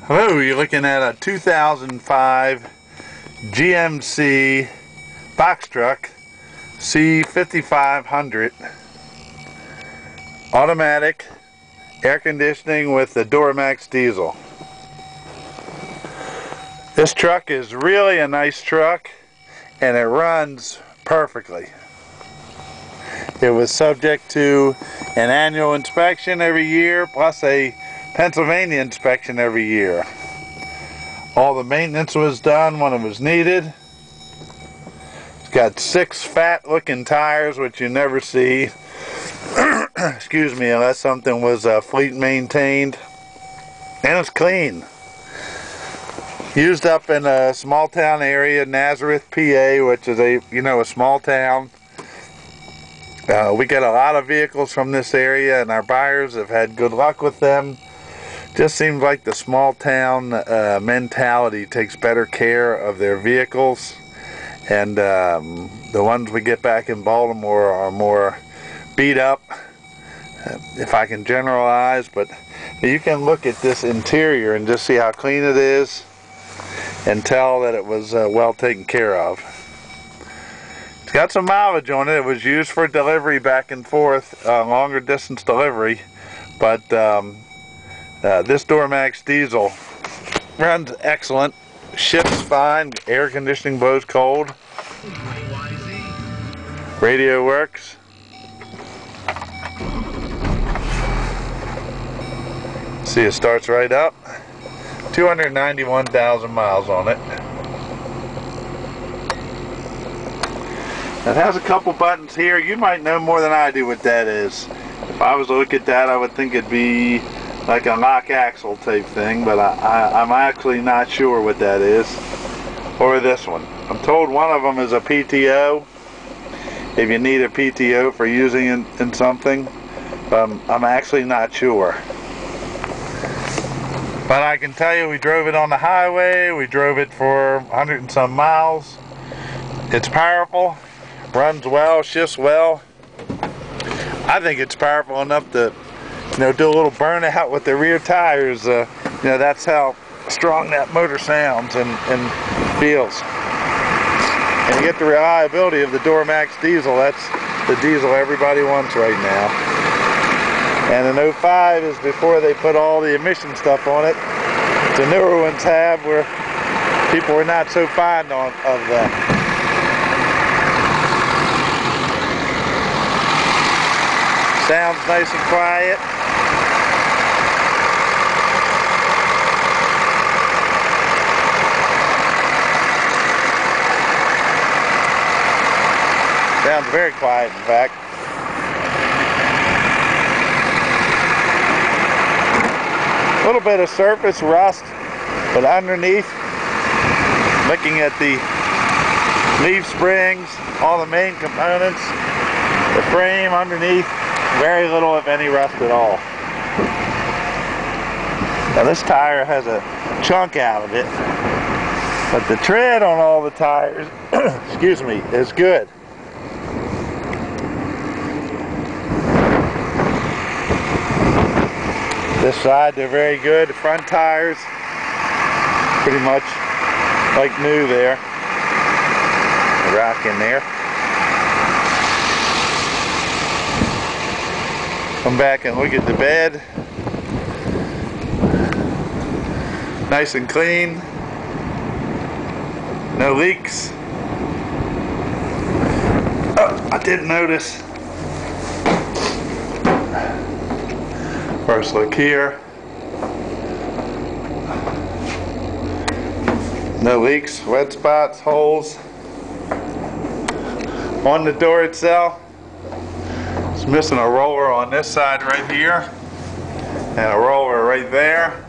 Hello, you're looking at a 2005 GMC box truck C5500 automatic air conditioning with the Duramax diesel. This truck is really a nice truck and it runs perfectly. It was subject to an annual inspection every year plus a Pennsylvania inspection every year. All the maintenance was done when it was needed. It's got 6 fat looking tires, which you never see excuse me, unless something was fleet maintained. And it's clean. Used up in a small town area, Nazareth, PA, which is a small town. We get a lot of vehicles from this area and our buyers have had good luck with them. Just seems like the small town mentality takes better care of their vehicles, and the ones we get back in Baltimore are more beat up, if I can generalize. But you can look at this interior and just see how clean it is and tell that it was well taken care of. It's got some mileage on it. It was used for delivery back and forth, longer distance delivery, but this Duramax diesel runs excellent, ships fine, air conditioning blows cold, radio works. See, it starts right up. 291,000 miles on it. It has a couple buttons here. You might know more than I do what that is. If I was to look at that, I would think it'd be like a lock axle type thing, but I'm actually not sure what that is. Or this one. I'm told one of them is a PTO, if you need a PTO for using it in something. I'm actually not sure. But I can tell you, we drove it on the highway. We drove it for 100 and some miles. It's powerful, runs well, shifts well. I think it's powerful enough to do a little burnout with the rear tires. That's how strong that motor sounds and feels. And you get the reliability of the Duramax diesel. That's the diesel everybody wants right now. And an 05 is before they put all the emission stuff on it. The newer ones have, where people were not so fond of them. Sounds nice and quiet. Sounds very quiet, in fact. A little bit of surface rust, but underneath, looking at the leaf springs, all the main components, the frame underneath, very little if any rust at all. Now this tire has a chunk out of it, but the tread on all the tires, excuse me, is good. This side, they're very good. The front tires, pretty much like new there. The rock in there. Come back and look at the bed. Nice and clean. No leaks. Oh, I did notice. First look here. No leaks, wet spots, holes. On the door itself, it's missing a roller on this side right here and a roller right there.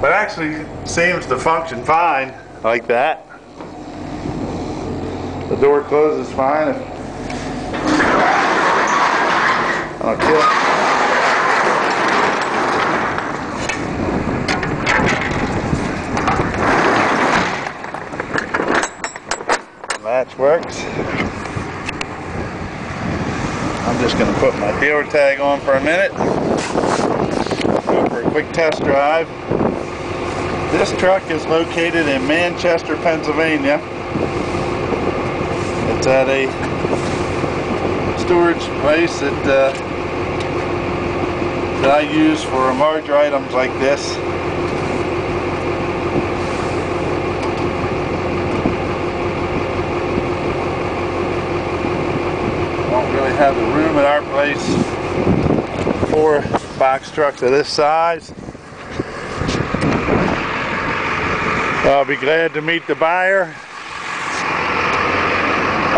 But actually seems to function fine like that. The door closes fine. Okay. Latch works. I'm just going to put my dealer tag on for a minute. Go for a quick test drive. This truck is located in Manchester, Pennsylvania. It's at a storage place that I use for larger items like this. Don't really have the room at our place for box trucks of this size. I'll be glad to meet the buyer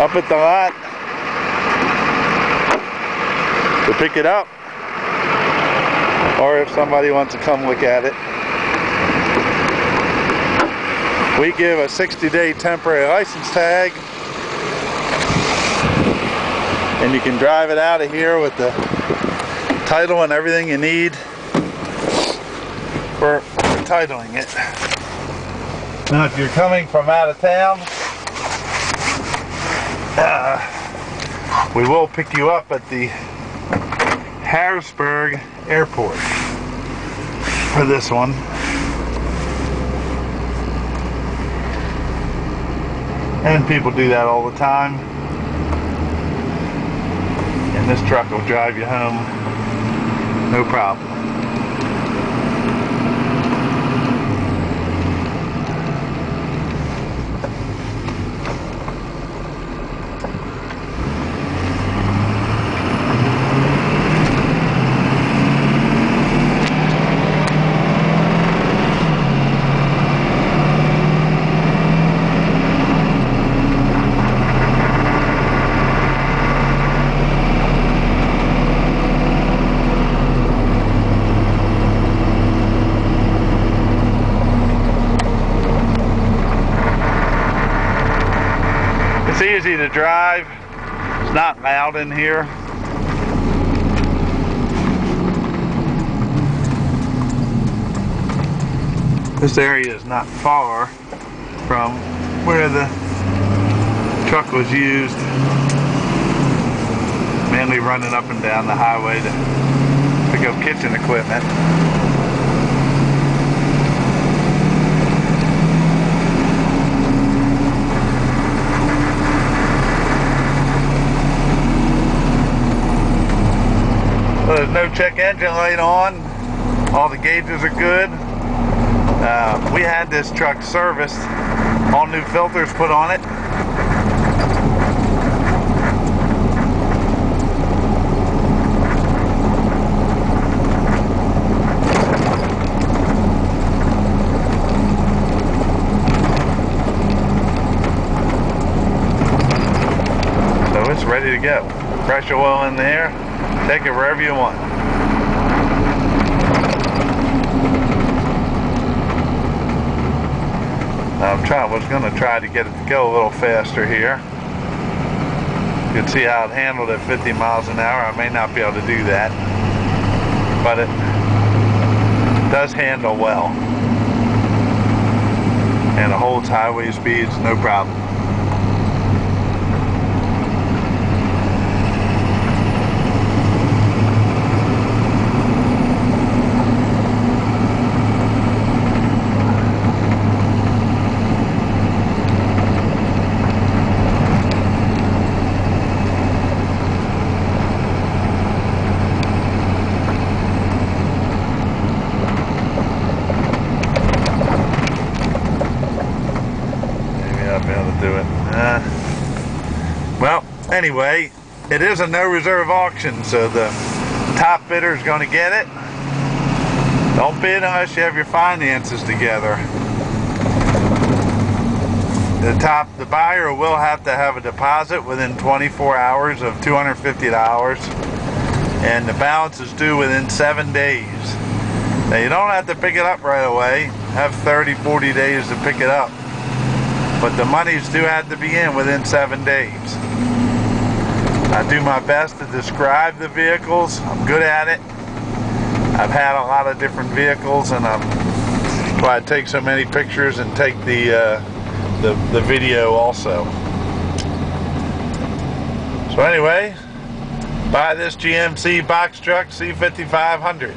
up at the lot to pick it up, or if somebody wants to come look at it. We give a 60-day temporary license tag, and you can drive it out of here with the title and everything you need for titling it. Now if you're coming from out of town, we will pick you up at the Harrisburg Airport for this one. And people do that all the time. And this truck will drive you home, no problem. It's easy to drive. It's not loud in here. This area is not far from where the truck was used, mainly running up and down the highway to pick up kitchen equipment. Well, there's no check engine light on. All the gauges are good. We had this truck serviced. All new filters put on it. So it's ready to go. Fresh oil in there. Take it wherever you want. Was going to try to get it to go a little faster here. You can see how it handled at 50 miles an hour. I may not be able to do that, but it does handle well, and it holds highway speeds no problem. Do it. Well, anyway, it is a no reserve auction, so the top bidder is going to get it. Don't bid unless you have your finances together. The buyer will have to have a deposit within 24 hours of $250, and the balance is due within 7 days. Now, you don't have to pick it up right away. Have 30-40 days to pick it up. But the monies do have to be in within 7 days. I do my best to describe the vehicles. I'm good at it. I've had a lot of different vehicles, and that's why I take so many pictures and take the video also. So anyway, buy this GMC box truck C5500.